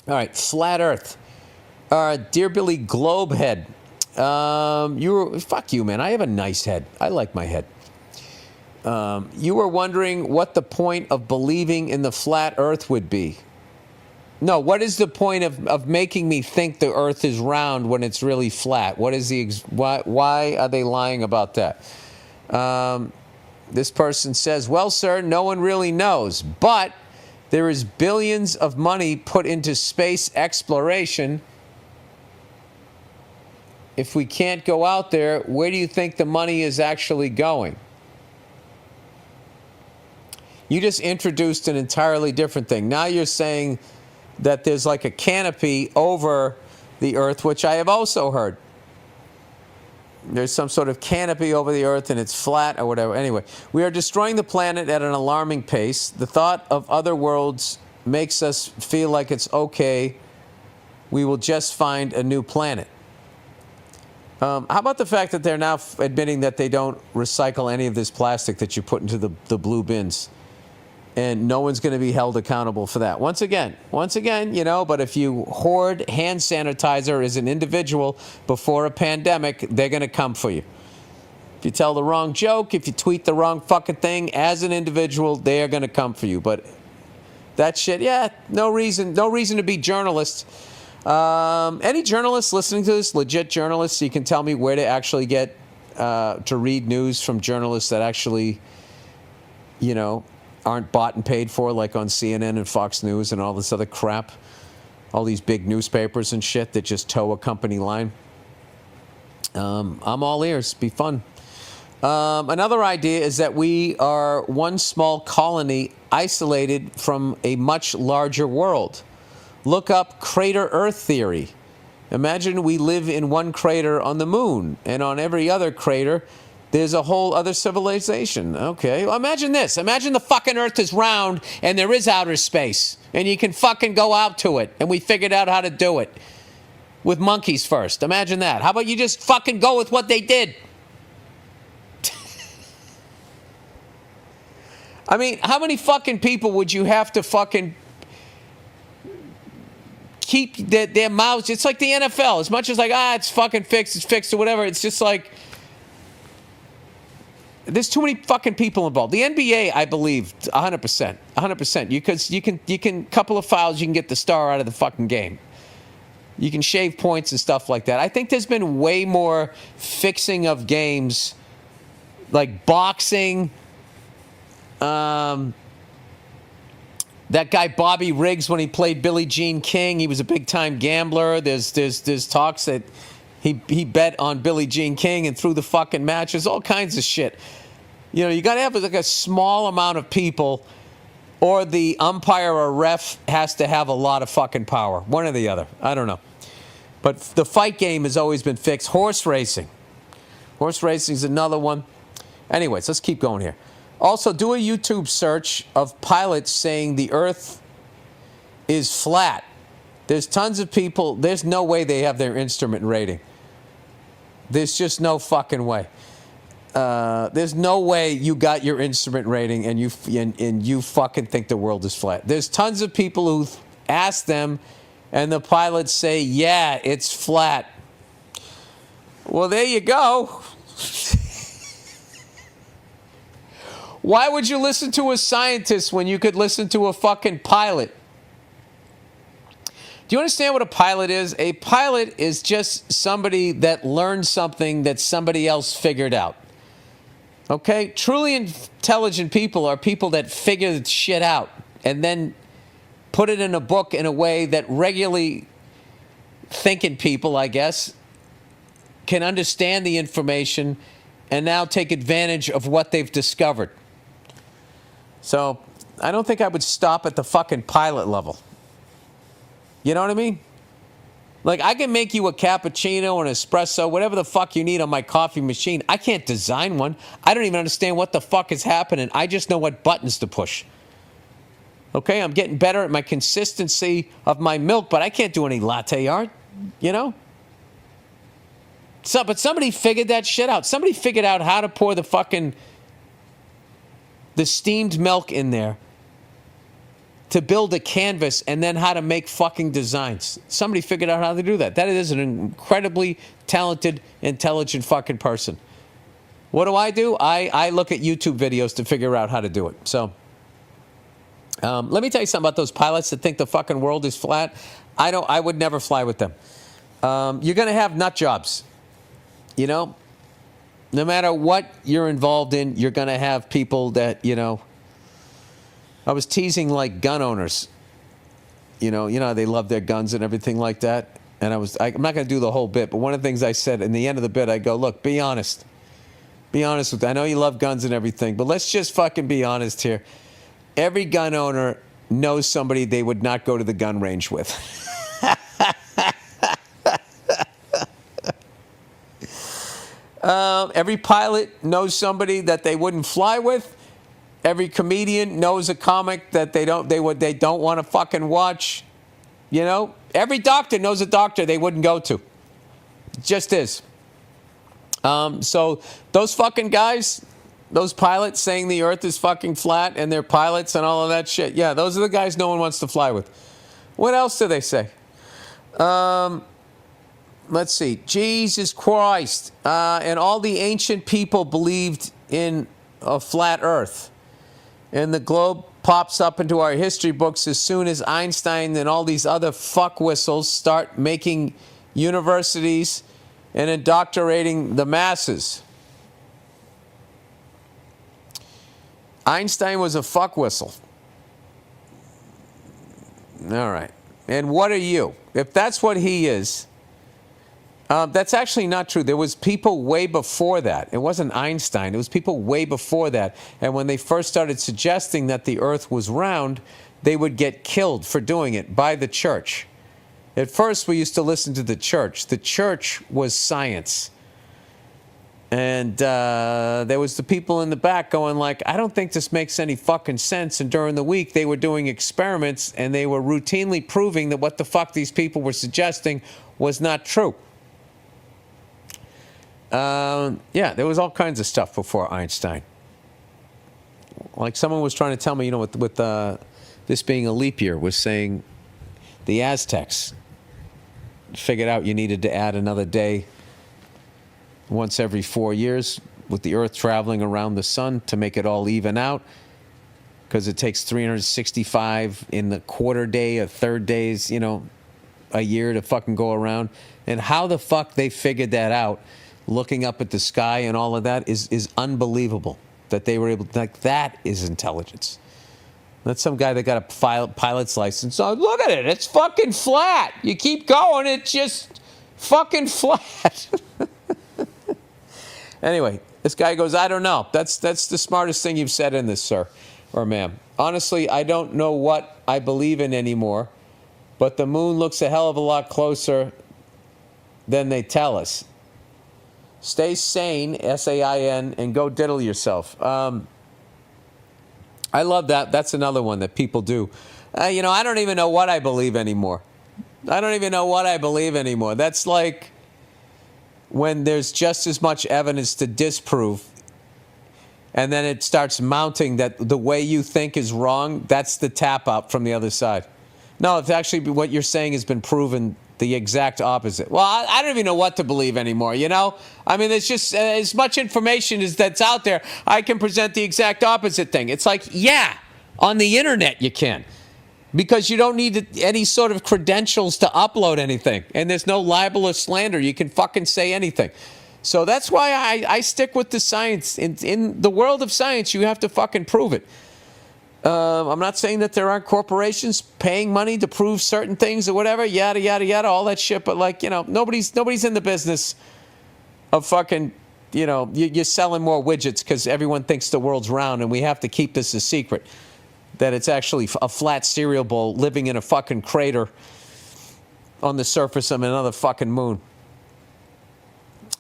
All right, flat Earth. Dear Billy Globehead, fuck you, man. I have a nice head. I like my head. You were wondering what the point of believing in the flat Earth would be. No, what is the point of making me think the Earth is round when it's really flat? What is why are they lying about that? This person says, well, sir, no one really knows, but there is billions of money put into space exploration. If we can't go out there, where do you think the money is actually going? You just introduced an entirely different thing. Now you're saying that there's like a canopy over the Earth, which I have also heard. There's some sort of canopy over the Earth and it's flat or whatever. Anyway, we are destroying the planet at an alarming pace. The thought of other worlds makes us feel like it's okay. We will just find a new planet. How about the fact that they're now admitting that they don't recycle any of this plastic that you put into the blue bins? And no one's going to be held accountable for that. Once again, but if you hoard hand sanitizer as an individual before a pandemic, they're going to come for you. If you tell the wrong joke, if you tweet the wrong fucking thing as an individual, they are going to come for you. But that shit, no reason to be journalists. Any journalists listening to this, legit journalists, you can tell me where to actually get to read news from journalists that actually, aren't bought and paid for, like on CNN and Fox News and all this other crap. All these big newspapers and shit that just toe a company line. I'm all ears. Be fun. Another idea is that we are one small colony isolated from a much larger world. Look up crater Earth theory. Imagine we live in one crater on the moon, and on every other crater, there's a whole other civilization. Okay, well, imagine this. Imagine the fucking Earth is round and there is outer space, and you can fucking go out to it, and we figured out how to do it with monkeys first. Imagine that. How about you just fucking go with what they did? I mean, how many fucking people would you have to fucking keep their mouths? It's like the NFL. As much as like, it's fucking fixed, it's fixed or whatever, it's just like, there's too many fucking people involved. The NBA, I believe, 100%. 100%. Because you can, couple of fouls, you can get the star out of the fucking game. You can shave points and stuff like that. I think there's been way more fixing of games, like boxing. That guy Bobby Riggs, when he played Billie Jean King, he was a big-time gambler. There's talks that he bet on Billie Jean King and threw the fucking match. There's all kinds of shit. You got to have like a small amount of people, or the umpire or ref has to have a lot of fucking power. One or the other. I don't know. But the fight game has always been fixed. Horse racing. Horse racing is another one. Anyways, let's keep going here. Also, do a YouTube search of pilots saying the Earth is flat. There's tons of people. There's no way they have their instrument rating. There's just no fucking way. There's no way you got your instrument rating and you fucking think the world is flat. There's tons of people who ask them, and the pilots say, yeah, it's flat. Well, there you go. Why would you listen to a scientist when you could listen to a fucking pilot? Do you understand what a pilot is? A pilot is just somebody that learned something that somebody else figured out. Okay? Truly intelligent people are people that figure shit out and then put it in a book in a way that regularly thinking people, I guess, can understand the information and now take advantage of what they've discovered. So, I don't think I would stop at the fucking pilot level. You know what I mean? Like, I can make you a cappuccino, an espresso, whatever the fuck you need on my coffee machine. I can't design one. I don't even understand what the fuck is happening. I just know what buttons to push. Okay, I'm getting better at my consistency of my milk, but I can't do any latte art, So, but somebody figured that shit out. Somebody figured out how to pour the steamed milk in there to build a canvas and then how to make fucking designs. Somebody figured out how to do that. That is an incredibly talented, intelligent fucking person. What do? I look at YouTube videos to figure out how to do it. So let me tell you something about those pilots that think the fucking world is flat. I would never fly with them. You're going to have nut jobs. You know, no matter what you're involved in, you're going to have people that, you know, I was teasing like gun owners. You know, they love their guns and everything like that. And I'm not going to do the whole bit, but one of the things I said in the end of the bit, I go, look, be honest. Be honest with that. I know you love guns and everything, but let's just fucking be honest here. Every gun owner knows somebody they would not go to the gun range with. Every pilot knows somebody that they wouldn't fly with. Every comedian knows a comic that they don't want to fucking watch. You know, every doctor knows a doctor they wouldn't go to. It just is. So those fucking guys, those pilots saying the earth is fucking flat and they're pilots and all of that shit. Yeah, those are the guys no one wants to fly with. What else do they say? Let's see. Jesus Christ. And all the ancient people believed in a flat earth. And the globe pops up into our history books as soon as Einstein and all these other fuck whistles start making universities and indoctrinating the masses. Einstein was a fuck whistle. All right. And what are you? If that's what he is, that's actually not true. There was people way before that. It wasn't Einstein. It was people way before that. And when they first started suggesting that the earth was round, they would get killed for doing it by the church. At first, we used to listen to the church. The church was science. And there was the people in the back going like, I don't think this makes any fucking sense. And during the week, they were doing experiments and they were routinely proving that what the fuck these people were suggesting was not true. Yeah, there was all kinds of stuff before Einstein. Like someone was trying to tell me, you know, with this being a leap year, was saying the Aztecs figured out you needed to add another day once every 4 years with the Earth traveling around the sun to make it all even out, because it takes 365 in the quarter day or third days, you know, a year to fucking go around. And how the fuck they figured that out, looking up at the sky and all of that, is unbelievable that they were able to, like, that is intelligence. That's some guy that got a pilot's license. Oh, look at it. It's fucking flat. You keep going, it's just fucking flat. Anyway, this guy goes, I don't know. That's the smartest thing you've said in this, sir or ma'am. Honestly, I don't know what I believe in anymore, but the moon looks a hell of a lot closer than they tell us. Stay sane, S-A-I-N, and go diddle yourself. I love that. That's another one that people do. You know, I don't even know what I believe anymore. That's like when there's just as much evidence to disprove, and then it starts mounting that the way you think is wrong. That's the tap out from the other side. No, it's actually what you're saying has been proven the exact opposite. Well, I don't even know what to believe anymore, you know? I mean, it's just as much information as that's out there, I can present the exact opposite thing. It's like, yeah, on the internet you can, because you don't need any sort of credentials to upload anything, and there's no libel or slander. You can fucking say anything. So that's why I stick with the science. In the world of science, you have to fucking prove it. I'm not saying that there aren't corporations paying money to prove certain things or whatever, yada, yada, yada, all that shit. But, like, you know, nobody's in the business of fucking, you know, you're selling more widgets because everyone thinks the world's round, and we have to keep this a secret, that it's actually a flat cereal bowl living in a fucking crater on the surface of another fucking moon.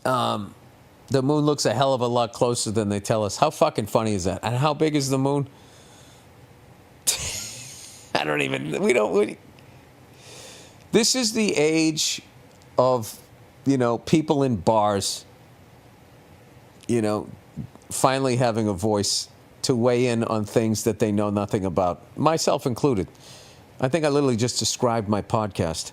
The moon looks a hell of a lot closer than they tell us. How fucking funny is that? And how big is the moon? This is the age of, you know, people in bars, you know, finally having a voice to weigh in on things that they know nothing about, myself included. I think I literally just described my podcast.